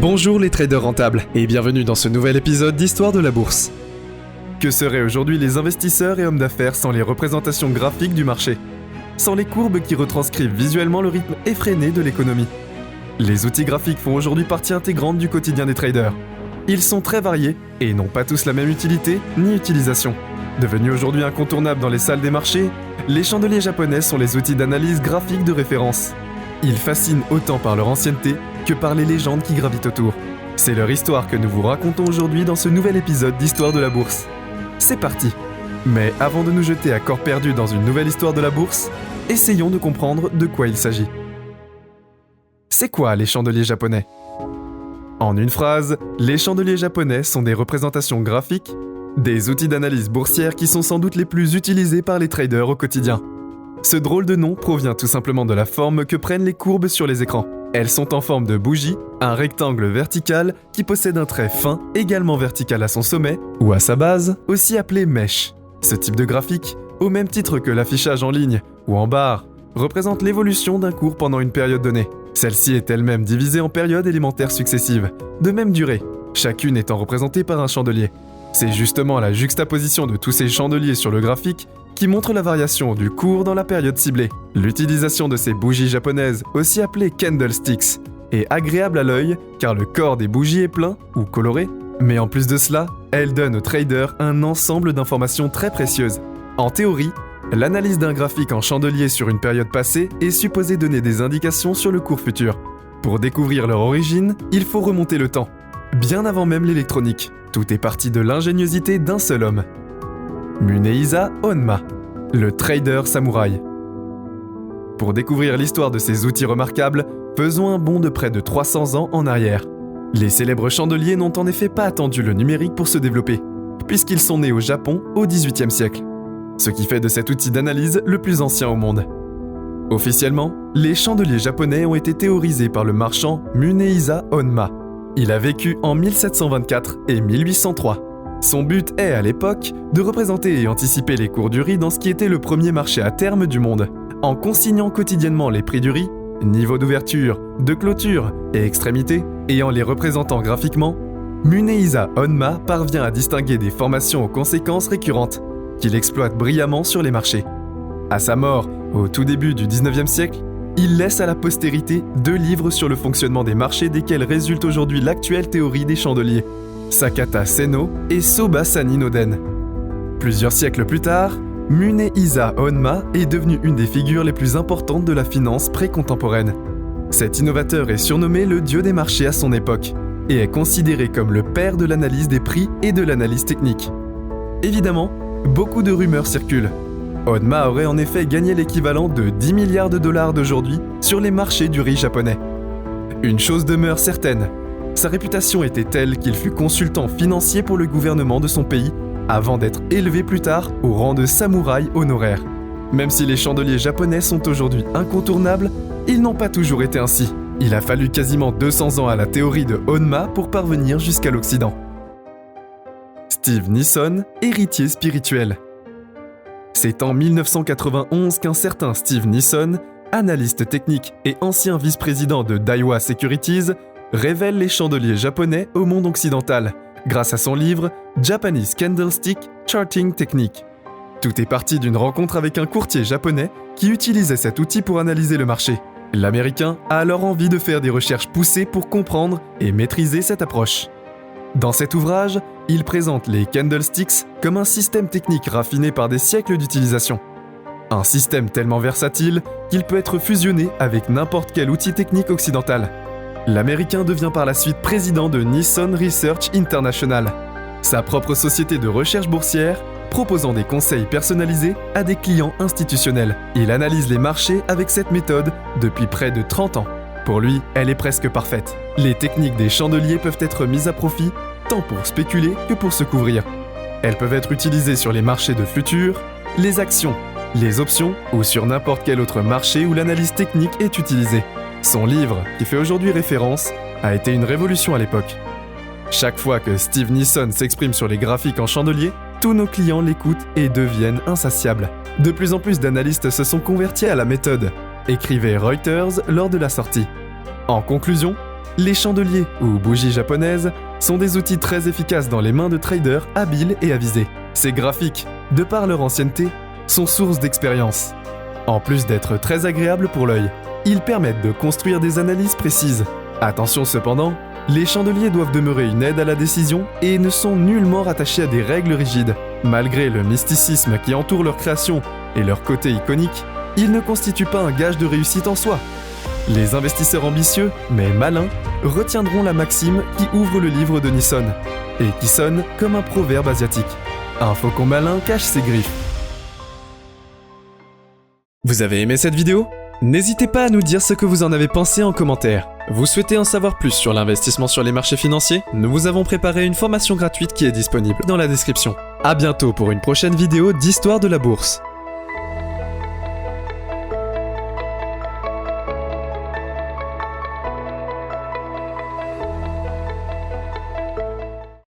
Bonjour les traders rentables et bienvenue dans ce nouvel épisode d'Histoire de la Bourse. Que seraient aujourd'hui les investisseurs et hommes d'affaires sans les représentations graphiques du marché? Sans les courbes qui retranscrivent visuellement le rythme effréné de l'économie? Les outils graphiques font aujourd'hui partie intégrante du quotidien des traders. Ils sont très variés et n'ont pas tous la même utilité ni utilisation. Devenus aujourd'hui incontournables dans les salles des marchés, les chandeliers japonais sont les outils d'analyse graphique de référence. Ils fascinent autant par leur ancienneté que par les légendes qui gravitent autour. C'est leur histoire que nous vous racontons aujourd'hui dans ce nouvel épisode d'Histoire de la Bourse. C'est parti! Mais avant de nous jeter à corps perdu dans une nouvelle histoire de la bourse, essayons de comprendre de quoi il s'agit. C'est quoi les chandeliers japonais? En une phrase, les chandeliers japonais sont des représentations graphiques, des outils d'analyse boursière qui sont sans doute les plus utilisés par les traders au quotidien. Ce drôle de nom provient tout simplement de la forme que prennent les courbes sur les écrans. Elles sont en forme de bougie, un rectangle vertical qui possède un trait fin également vertical à son sommet ou à sa base, aussi appelé mèche. Ce type de graphique, au même titre que l'affichage en ligne ou en barre, représente l'évolution d'un cours pendant une période donnée. Celle-ci est elle-même divisée en périodes élémentaires successives, de même durée, chacune étant représentée par un chandelier. C'est justement la juxtaposition de tous ces chandeliers sur le graphique qui montre la variation du cours dans la période ciblée. L'utilisation de ces bougies japonaises, aussi appelées candlesticks, est agréable à l'œil car le corps des bougies est plein ou coloré, mais en plus de cela, elle donne aux traders un ensemble d'informations très précieuses. En théorie, l'analyse d'un graphique en chandelier sur une période passée est supposée donner des indications sur le cours futur. Pour découvrir leur origine, il faut remonter le temps, bien avant même l'électronique. Tout est parti de l'ingéniosité d'un seul homme. Munehisa Honma, le trader samouraï. Pour découvrir l'histoire de ces outils remarquables, faisons un bond de près de 300 ans en arrière. Les célèbres chandeliers n'ont en effet pas attendu le numérique pour se développer, puisqu'ils sont nés au Japon au XVIIIe siècle, ce qui fait de cet outil d'analyse le plus ancien au monde. Officiellement, les chandeliers japonais ont été théorisés par le marchand Munehisa Honma. Il a vécu en 1724 et 1803. Son but est, à l'époque, de représenter et anticiper les cours du riz dans ce qui était le premier marché à terme du monde, en consignant quotidiennement les prix du riz, niveau d'ouverture, de clôture et extrémité, et en les représentant graphiquement. Munehisa Honma parvient à distinguer des formations aux conséquences récurrentes, qu'il exploite brillamment sur les marchés. À sa mort, au tout début du 19e siècle, il laisse à la postérité 2 livres sur le fonctionnement des marchés desquels résulte aujourd'hui l'actuelle théorie des chandeliers, Sakata Senno et Soba Sani Noden. Plusieurs siècles plus tard, Munehisa Honma est devenu une des figures les plus importantes de la finance pré-contemporaine. Cet innovateur est surnommé le dieu des marchés à son époque et est considéré comme le père de l'analyse des prix et de l'analyse technique. Évidemment, beaucoup de rumeurs circulent. Honma aurait en effet gagné l'équivalent de 10 milliards de dollars d'aujourd'hui sur les marchés du riz japonais. Une chose demeure certaine, sa réputation était telle qu'il fut consultant financier pour le gouvernement de son pays avant d'être élevé plus tard au rang de samouraï honoraire. Même si les chandeliers japonais sont aujourd'hui incontournables, ils n'ont pas toujours été ainsi. Il a fallu quasiment 200 ans à la théorie de Honma pour parvenir jusqu'à l'Occident. Steve Nissen, héritier spirituel. C'est en 1991 qu'un certain Steve Nissen, analyste technique et ancien vice-président de Daiwa Securities, révèle les chandeliers japonais au monde occidental, grâce à son livre Japanese Candlestick Charting Technique. Tout est parti d'une rencontre avec un courtier japonais qui utilisait cet outil pour analyser le marché. L'Américain a alors envie de faire des recherches poussées pour comprendre et maîtriser cette approche. Dans cet ouvrage, il présente les candlesticks comme un système technique raffiné par des siècles d'utilisation. Un système tellement versatile qu'il peut être fusionné avec n'importe quel outil technique occidental. L'Américain devient par la suite président de Nissen Research International, sa propre société de recherche boursière, proposant des conseils personnalisés à des clients institutionnels. Il analyse les marchés avec cette méthode depuis près de 30 ans. Pour lui, elle est presque parfaite. Les techniques des chandeliers peuvent être mises à profit, tant pour spéculer que pour se couvrir. Elles peuvent être utilisées sur les marchés de futurs, les actions, les options ou sur n'importe quel autre marché où l'analyse technique est utilisée. Son livre, qui fait aujourd'hui référence, a été une révolution à l'époque. Chaque fois que Steve Nissen s'exprime sur les graphiques en chandelier, tous nos clients l'écoutent et deviennent insatiables. De plus en plus d'analystes se sont convertis à la méthode, écrivait Reuters lors de la sortie. En conclusion, Les chandeliers, ou bougies japonaises, sont des outils très efficaces dans les mains de traders habiles et avisés. Ces graphiques, de par leur ancienneté, sont source d'expérience. En plus d'être très agréables pour l'œil, ils permettent de construire des analyses précises. Attention cependant, les chandeliers doivent demeurer une aide à la décision et ne sont nullement rattachés à des règles rigides. Malgré le mysticisme qui entoure leur création et leur côté iconique, ils ne constituent pas un gage de réussite en soi. Les investisseurs ambitieux, mais malins, retiendront la maxime qui ouvre le livre de Nisson et qui sonne comme un proverbe asiatique. Un faucon malin cache ses griffes. Vous avez aimé cette vidéo ? N'hésitez pas à nous dire ce que vous en avez pensé en commentaire. Vous souhaitez en savoir plus sur l'investissement sur les marchés financiers ? Nous vous avons préparé une formation gratuite qui est disponible dans la description. À bientôt pour une prochaine vidéo d'Histoire de la Bourse.